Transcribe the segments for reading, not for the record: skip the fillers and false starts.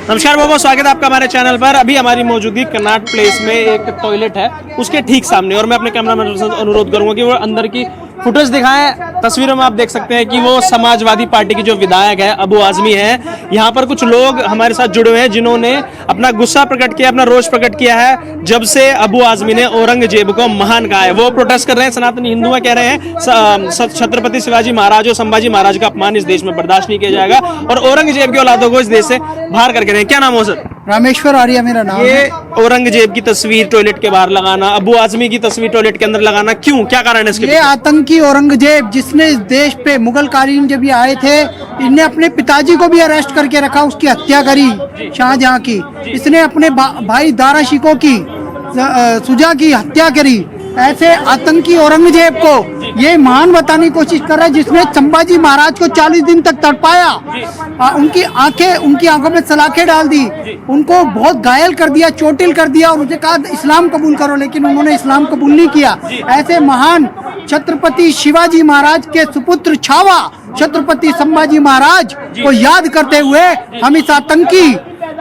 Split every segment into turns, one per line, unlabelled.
नमस्कार बाबा, स्वागत है आपका हमारे चैनल पर। अभी हमारी मौजूदगी कनॉट प्लेस में एक टॉयलेट है, उसके ठीक सामने, और मैं अपने कैमरामैन से अनुरोध करूंगा कि वो अंदर की फुटेज दिखाएं। तस्वीरों में आप देख सकते हैं कि वो समाजवादी पार्टी की जो विधायक है अबू आजमी है। यहाँ पर कुछ लोग हमारे साथ जुड़े हुए हैं जिन्होंने अपना गुस्सा प्रकट किया, अपना रोष प्रकट किया है जब से अबू आजमी ने औरंगजेब को महान कहा है। वो प्रोटेस्ट कर रहे हैं। सनातनी हिंदू कह रहे हैं छत्रपति शिवाजी महाराज और संभाजी महाराज का अपमान इस देश में बर्दाश्त नहीं किया जाएगा और औरंगजेब की औलादों को इस देश से बाहर करके रहे हैं। क्या नाम हो सर?
रामेश्वर आर्य मेरा नाम है।
ये औरंगजेब की तस्वीर टॉयलेट के बाहर लगाना, अबू आजमी की तस्वीर टॉयलेट के अंदर लगाना, क्यों, क्या कारण है इसके?
ये आतंकी औरंगजेब जिसने इस देश पे मुगल कालीन जब ये आए थे, इनने अपने पिताजी को भी अरेस्ट करके रखा, उसकी हत्या करी शाहजहां की। इसने अपने भाई दारा शिकोह की सुजा की हत्या करी। ऐसे आतंकी औरंगजेब को ये महान बताने की कोशिश कर रहा है जिसने संभाजी महाराज को 40 दिन तक तड़पाया, उनकी आंखों में सलाखें डाल दी, उनको बहुत घायल कर दिया, चोटिल कर दिया और उनसे कहा इस्लाम कबूल करो, लेकिन उन्होंने इस्लाम कबूल नहीं किया। ऐसे महान छत्रपति शिवाजी महाराज के सुपुत्र छावा छत्रपति संभाजी महाराज को याद करते हुए हम इस आतंकी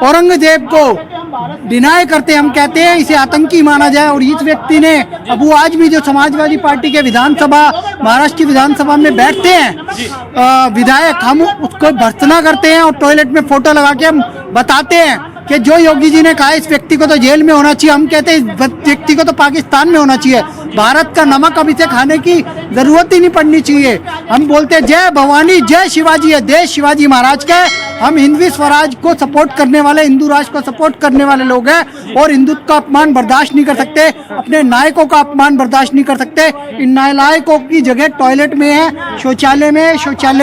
औरंगजेब को डिनाई करते हैं। हम कहते हैं इसे आतंकी माना जाए। और इस व्यक्ति ने अबू आजमी जो समाजवादी पार्टी के विधानसभा महाराष्ट्र की विधानसभा में बैठते हैं विधायक, हम उसको भर्त्सना करते हैं और टॉयलेट में फोटो लगा के हम बताते हैं कि जो योगी जी ने कहा इस व्यक्ति को तो जेल में होना चाहिए, हम कहते हैं इस व्यक्ति को तो पाकिस्तान में होना चाहिए। भारत का नमक अब इसे खाने की जरूरत ही नहीं पड़नी चाहिए। हम बोलते हैं जय भवानी जय शिवाजी है देश शिवाजी महाराज का। हम हिंदवी स्वराज को सपोर्ट करने वाले, हिंदू राष्ट्र को सपोर्ट करने वाले लोग हैं और हिंदुत्व का अपमान बर्दाश्त नहीं कर सकते, अपने नायकों का अपमान बर्दाश्त नहीं कर सकते। इन नालायकों की जगह टॉयलेट में है, शौचालय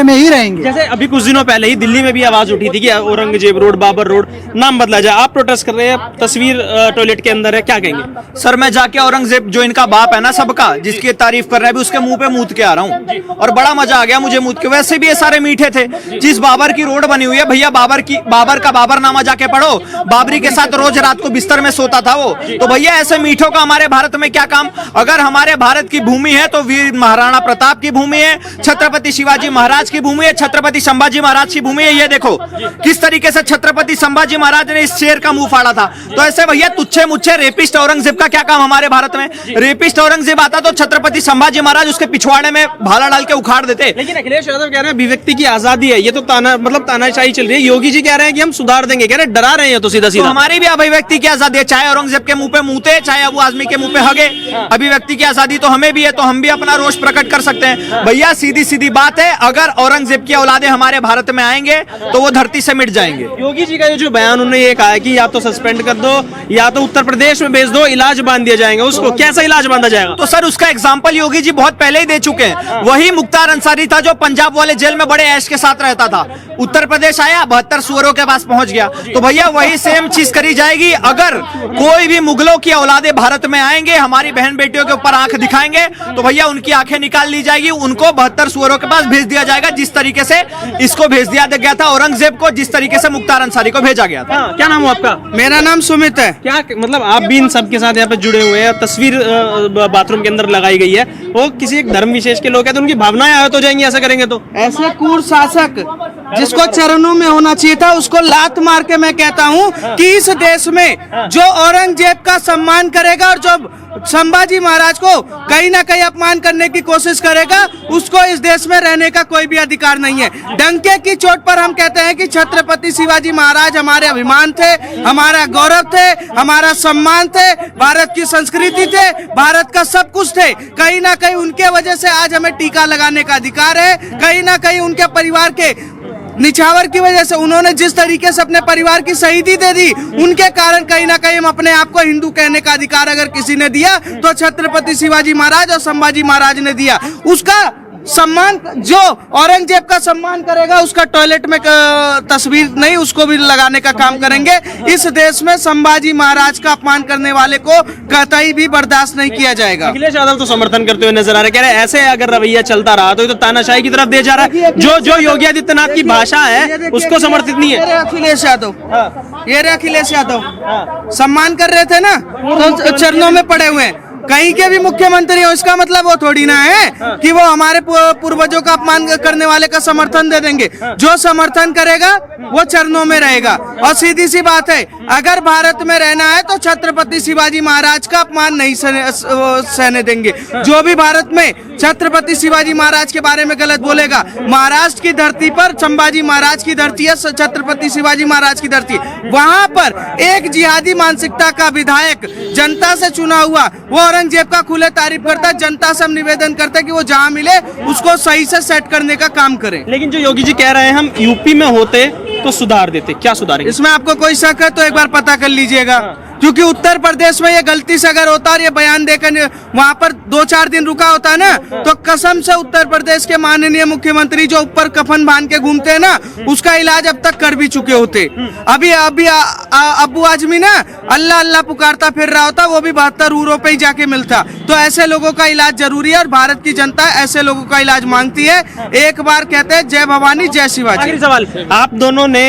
में ही रहेंगे।
जैसे अभी कुछ दिनों पहले ही दिल्ली में भी आवाज उठी थी कि औरंगजेब रोड, बाबर रोड नाम बदला जाए। आप प्रोटेस्ट कर रहे हैं, तस्वीर टॉयलेट के अंदर है, क्या कहेंगे?
सर मैं जाके औरंगजेब जो इनका बाप है ना सबका, जिसकी तारीफ कर रहा है, उसके मुंह पे मूत के आ रहा हूँ और बड़ा मजा आ गया मुझे मूत के। वैसे भी ये सारे मीठे थे। जिस बाबर की रोड बनी हुई है भैया, बाबर का बाबरनामा जाके पढ़ो, बाबरी के साथ रोज रात को बिस्तर में सोता था वो। तो भैया ऐसे मीठों का हमारे भारत में क्या काम? अगर हमारे भारत की भूमि है तो वीर महाराणा प्रताप की भूमि है, छत्रपति शिवाजी महाराज की भूमि है, छत्रपति संभाजी महाराज की भूमि है। ये देखो किस तरीके से छत्रपति संभाजी महाराज ने इस शेर का मुंह फाड़ा था। तो ऐसे भैया तुच्छे मुच्छे रेपिस्ट औरंगजेब का क्या काम हमारे भारत में? रेपिस्ट औरंगजेब आता तो छत्रपति संभाजी महाराज उसके पिछवाड़े में भाला डाल के उखाड़ देते।
लेकिन अखिलेश यादव कह रहे हैं अभिव्यक्ति की आजादी है, ये तो तानाशाही चल रही है। योगी जी कह रहे हैं कि हम सुधार देंगे, कह रहे डरा रहे हैं तो सीधा सीधा।
तो हमारी भी अभिव्यक्ति की आजादी है, चाहे औरंगजेब के मुंह पे मूते, चाहे अबू आजमी के मुंह पे हगे। अभिव्यक्ति की आजादी तो हमें भी है, तो हम भी अपना रोष प्रकट कर सकते हैं। भैया सीधी सीधी बात है, अगर औरंगजेब की औलादे हमारे भारत में आएंगे तो वो धरती से मिट जाएंगे।
योगी जी का जो बयान, उन्होंने ये कहा है कि या तो सस्पेंड कर दो या तो उत्तर प्रदेश में भेज दो, इलाज बांध दिया जाएगा। उसको कैसा इलाज बांधा जाएगा?
तो सर उसका एग्जाम्पल योगी जी बहुत पहले ही दे चुके हैं। वही मुख्तार अंसारी था जो पंजाब वाले जेल में बड़े ऐश के साथ रहता था, उत्तर प्रदेश आया 72 सुअरों के पास पहुंच गया। तो भैया वही सेम चीज करी जाएगी। अगर कोई भी मुगलों की औलादे भारत में आएंगे, हमारी बहन बेटियों के ऊपर आंख दिखाएंगे, तो भैया उनकी आंखें निकाल ली जाएगी, उनको 72 सुअरों के पास भेज दिया जाएगा, जिस तरीके से इसको भेज दिया गया था औरंगजेब को, जिस तरीके से मुख्तार अंसारी को भेजा गया था।
क्या नाम हो आपका?
मेरा नाम सुमित है।
क्या मतलब आप भी इन सबके साथ यहाँ पे जुड़े हुए हैं, तस्वीर बाथरूम के अंदर लगाई गई है, वो किसी एक धर्म विशेष के लोग हैं तो उनकी भावनाएं आहत हो जाएंगी ऐसा करेंगे तो?
ऐसे क्रूर शासक जिसको चरणों में होना चाहिए था उसको लात मार के मैं कहता हूँ कि इस देश में जो औरंगजेब का सम्मान करेगा और जो संभाजी महाराज को कहीं ना कहीं अपमान करने की कोशिश करेगा, उसको इस देश में रहने का कोई भी अधिकार नहीं है। डंके की चोट पर हम कहते हैं कि छत्रपति शिवाजी महाराज हमारे अभिमान थे, हमारा गौरव थे, हमारा सम्मान थे, भारत की संस्कृति थे, भारत का सब कुछ थे। कहीं ना कहीं उनके वजह से आज हमें टीका लगाने का अधिकार है। कहीं ना कहीं उनके परिवार के निछावर की वजह से, उन्होंने जिस तरीके से अपने परिवार की शहीदी दे दी, उनके कारण कहीं ना कहीं हम अपने आप को हिंदू कहने का अधिकार अगर किसी ने दिया तो छत्रपति शिवाजी महाराज और संभाजी महाराज ने दिया। उसका सम्मान, जो औरंगजेब का सम्मान करेगा उसका टॉयलेट में तस्वीर नहीं, उसको भी लगाने का काम करेंगे। इस देश में संभाजी महाराज का अपमान करने वाले को कतई भी बर्दाश्त नहीं किया जाएगा।
अखिलेश यादव तो समर्थन करते हुए नजर आ रहे हैं, कह रहे हैं ऐसे अगर रवैया चलता रहा तो तानाशाही की तरफ दे जा रहा है। जो योगी आदित्यनाथ की भाषा है उसको समर्थित नहीं है।
अखिलेश यादव, ये रे अखिलेश यादव सम्मान कर रहे थे ना, तो चरणों में पड़े हुए हैं।
कहीं के भी मुख्यमंत्री हो इसका मतलब वो थोड़ी ना है कि वो हमारे पूर्वजों का अपमान करने वाले का समर्थन दे देंगे। जो समर्थन करेगा वो चरणों में रहेगा। और सीधी सी बात है, अगर भारत में रहना है तो छत्रपति शिवाजी महाराज का अपमान नहीं सहने देंगे। जो भी भारत में छत्रपति शिवाजी महाराज के बारे में गलत बोलेगा, महाराष्ट्र की धरती पर संभाजी महाराज की धरती है, छत्रपति शिवाजी महाराज की धरती, वहां पर एक जिहादी मानसिकता का विधायक जनता से चुना हुआ वो औरंगजेब का खुले तारीफ करता है। जनता से हम निवेदन करते हैं कि वो जहां मिले उसको सही से सेट करने का काम करें।
लेकिन जो योगी जी कह रहे हैं हम यूपी में होते तो सुधार देते, क्या सुधारेंगे?
इसमें आपको कोई शक है तो एक बार पता कर लीजिएगा, क्योंकि उत्तर प्रदेश में ये गलती से अगर होता और ये बयान देकर वहां पर 2-4 दिन रुका होता ना, तो कसम से उत्तर प्रदेश के माननीय मुख्यमंत्री जो ऊपर कफन बांध के घूमते हैं ना, उसका इलाज अब तक कर भी चुके होते। अभी अब्बू आजमी ना अल्लाह अल्लाह पुकारता फिर रहा होता, वो भी 72 यूरो पे ही जाके मिलता। तो ऐसे लोगों का इलाज जरूरी है और भारत की जनता ऐसे लोगों का इलाज मांगती है। एक बार कहते हैं जय भवानी जय शिवाजी।
आखिरी सवाल, आप दोनों ने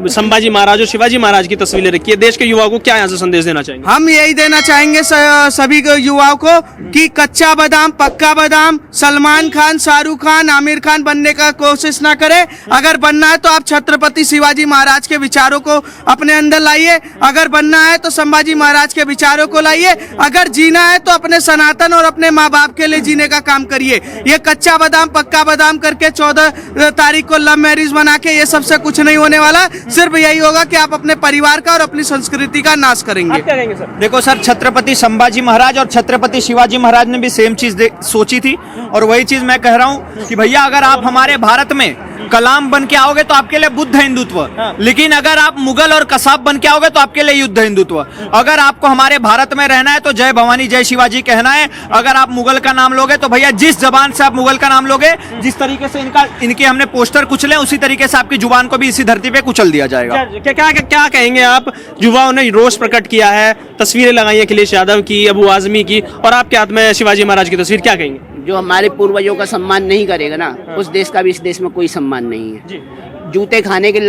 संभाजी महाराज और शिवाजी महाराज की तस्वीरें रखी है, देश के युवाओं को क्या यहाँ से संदेश देना चाहेंगे?
हम यही देना चाहेंगे सभी युवाओं को कि कच्चा बादाम पक्का बादाम, सलमान खान, शाहरुख खान, आमिर खान बनने का कोशिश ना करें। अगर बनना है तो आप छत्रपति शिवाजी महाराज के विचारों को अपने अंदर लाइए, अगर बनना है तो संभाजी महाराज के विचारों को लाइए, अगर जीना है तो अपने सनातन और अपने माँ बाप के लिए जीने का काम करिए। ये कच्चा बादाम पक्का बादाम करके 14 तारीख को लव मैरिज बना के ये सबसे कुछ नहीं होने वाला। सिर्फ यही होगा कि आप अपने परिवार का और अपनी संस्कृति का नाश करेंगे।
क्या कहेंगे सर?
देखो सर, छत्रपति संभाजी महाराज और छत्रपति शिवाजी महाराज ने भी सेम चीज सोची थी और वही चीज मैं कह रहा हूँ कि भैया अगर आप हमारे भारत में कलाम बन के आओगे तो आपके लिए बुद्ध हिंदुत्व, लेकिन अगर आप मुगल और कसाब बन के आओगे तो आपके लिए युद्ध हिंदुत्व। अगर आपको हमारे भारत में रहना है तो जय भवानी जय शिवाजी कहना है। अगर आप मुगल का नाम लोगे तो भैया जिस जबान से आप मुगल का नाम लोगे, जिस तरीके से इनके हमने पोस्टर कुचले, उसी तरीके से आपकी जुबान को भी इसी धरती पे कुचल दिया जाएगा।
क्या कहेंगे आप? युवाओं ने रोष प्रकट किया है, तस्वीरें लगाई अखिलेश यादव की, अबू आजमी की, और आपके हाथ में शिवाजी महाराज की तस्वीर, क्या कहेंगे?
जो हमारे पूर्वजों का सम्मान नहीं करेगा ना, उस देश का भी इस देश में कोई सम्मान नहीं है। जूते खाने के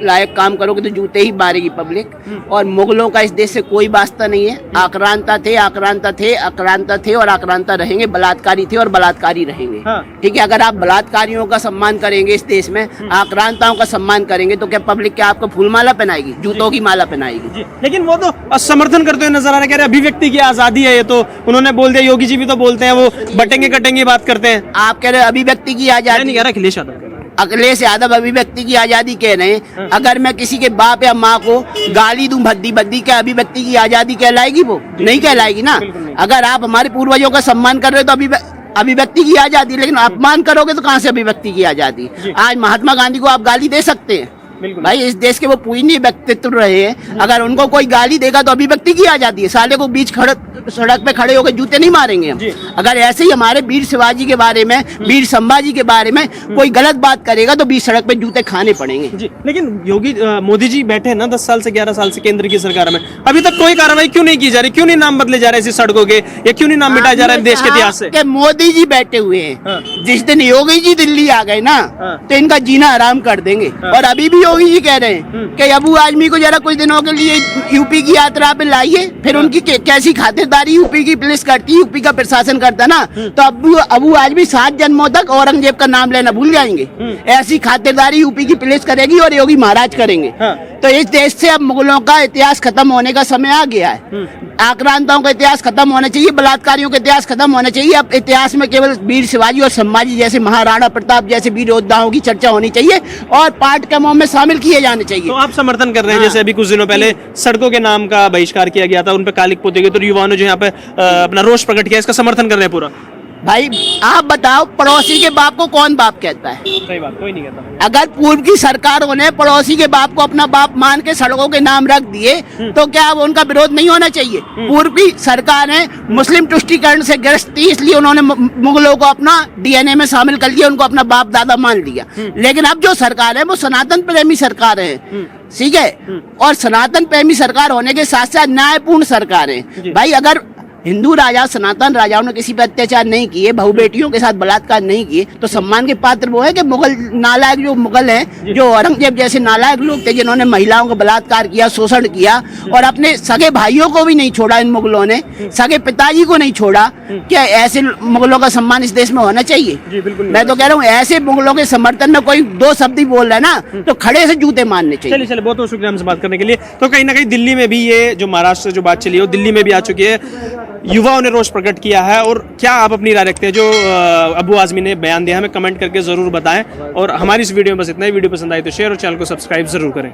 लायक काम करोगे तो जूते ही मारेगी पब्लिक। और मुगलों का इस देश से कोई वास्ता नहीं है। आक्रांता थे, आक्रांता थे, आक्रांता थे और आक्रांता रहेंगे, बलात्कारी थे और बलात्कारी रहेंगे। ठीक है, अगर आप बलात्कारियों का सम्मान करेंगे इस देश में, आक्रांताओं का सम्मान करेंगे, तो क्या पब्लिक क्या आपको फूल माला पहनाएगी, जूतों की माला पहनाएगी?
लेकिन वो तो समर्थन करते हुए नजर आ रहे हैं, अभिव्यक्ति की आजादी है, ये तो उन्होंने बोल दिया। योगी जी भी तो बोलते हैं, वो बटेंगे कटेंगे बात करते हैं।
आप कह रहे हैं अभिव्यक्ति की आजादी?
नहीं कह रहा, अखिलेश यादव।
अखिलेश यादव अभिव्यक्ति की आजादी कह रहे हैं। अगर मैं किसी के बाप या माँ को गाली दूं भद्दी भद्दी, क्या अभिव्यक्ति की आजादी कहलाएगी? वो नहीं कहलाएगी ना। अगर आप हमारे पूर्वजों का सम्मान कर रहे हो तो अभिव्यक्ति की आजादी, लेकिन अपमान करोगे तो कहाँ से अभिव्यक्ति की आजादी? आज महात्मा गांधी को आप गाली दे सकते हैं भाई, इस देश के वो पूजनीय व्यक्तित्व रहे हैं। अगर उनको कोई गाली देगा तो अभिव्यक्ति की आजादी है। साले को बीच सड़क पे खड़े होकर जूते नहीं मारेंगे हम। अगर ऐसे ही हमारे वीर शिवाजी के बारे में, वीर संभाजी के बारे में कोई गलत बात करेगा तो बीच सड़क पे जूते खाने पड़ेंगे।
लेकिन योगी मोदी जी बैठे हैं ना 10 साल से 11 साल से केंद्र की सरकार में, अभी तक कोई कार्रवाई क्यों नहीं की जा रही? क्यों नहीं नाम बदले जा रहे इसी सड़कों के, या क्यों नहीं नाम मिटाया जा रहा है देश के इतिहास से?
मोदी जी बैठे हुए हैं, जिस दिन योगी जी दिल्ली आ गए ना तो इनका जीना आराम कर देंगे। और अभी भी योगी जी कह रहे हैं कि अबू आजमी को जरा कुछ दिनों के लिए यूपी की यात्रा पे लाइए, फिर उनकी कैसी खातिरदारी यूपी की पुलिस करती, यूपी का प्रशासन करता ना, तो अबू आजमी 7 जन्मों तक औरंगजेब का नाम लेना भूल जाएंगे। ऐसी खातिरदारी यूपी की पुलिस करेगी और योगी महाराज करेंगे। तो इस देश से अब मुगलों का इतिहास खत्म होने का समय आ गया है। आक्रांताओं का इतिहास खत्म होना चाहिए, बलात्कारियों का इतिहास खत्म होना चाहिए। अब इतिहास में केवल वीर शिवाजी और संभाजी जैसे, महाराणा प्रताप जैसे वीर योद्धाओं की चर्चा होनी चाहिए और पाठ्यक्रमों में शामिल किए जाने चाहिए।
तो आप समर्थन कर रहे हैं? जैसे अभी कुछ दिनों पहले सड़कों के नाम का बहिष्कार किया गया था, उन पे कालिक पोते गए, तो युवाओं ने जो यहाँ पे अपना रोष प्रकट किया, इसका समर्थन कर रहे हैं पूरा?
भाई आप बताओ, पड़ोसी के बाप को कौन बाप कहता है?
सही बात, कोई नहीं कहता।
अगर पूर्व की सरकारों ने पड़ोसी के बाप को अपना बाप मान के सड़कों के नाम रख दिए तो क्या अब उनका विरोध नहीं होना चाहिए? पूर्व की सरकारें मुस्लिम तुष्टीकरण से ग्रस्त थी, इसलिए उन्होंने मुगलों को अपना डीएनए में शामिल कर लिया, उनको अपना बाप दादा मान लिया। लेकिन अब जो सरकार है वो सनातन प्रेमी सरकार है, ठीक है, और सनातन प्रेमी सरकार होने के साथ साथ न्यायपूर्ण सरकार है। भाई अगर हिंदू राजा सनातन राजाओं ने किसी पर अत्याचार नहीं किए, बहु बेटियों के साथ बलात्कार नहीं किए, तो सम्मान के पात्र वो है कि मुगल नालायक जो मुगल हैं, जो औरंगजेब जैसे नालायक लोग थे जिन्होंने महिलाओं को बलात्कार किया, शोषण किया और अपने सगे भाइयों को भी नहीं छोड़ा, इन मुगलों ने सगे पिताजी को नहीं छोड़ा। क्या ऐसे मुगलों का सम्मान इस देश में होना चाहिए? मैं तो कह रहा हूँ ऐसे मुगलों के समर्थन में कोई दो शब्द ही बोल रहा है ना तो खड़े से जूते मारने चाहिए।
चलिए बहुत बहुत शुक्रिया हमसे बात करने के लिए। तो कहीं ना कहीं दिल्ली में भी ये जो महाराष्ट्र से जो बात चली है वो दिल्ली में भी आ चुकी है, युवाओं ने रोष प्रकट किया है। और क्या आप अपनी राय रखते हैं जो अबू आजमी ने बयान दिया, हमें कमेंट करके जरूर बताएं। और हमारी इस वीडियो में बस इतना ही। वीडियो पसंद आई तो शेयर और चैनल को सब्सक्राइब जरूर करें।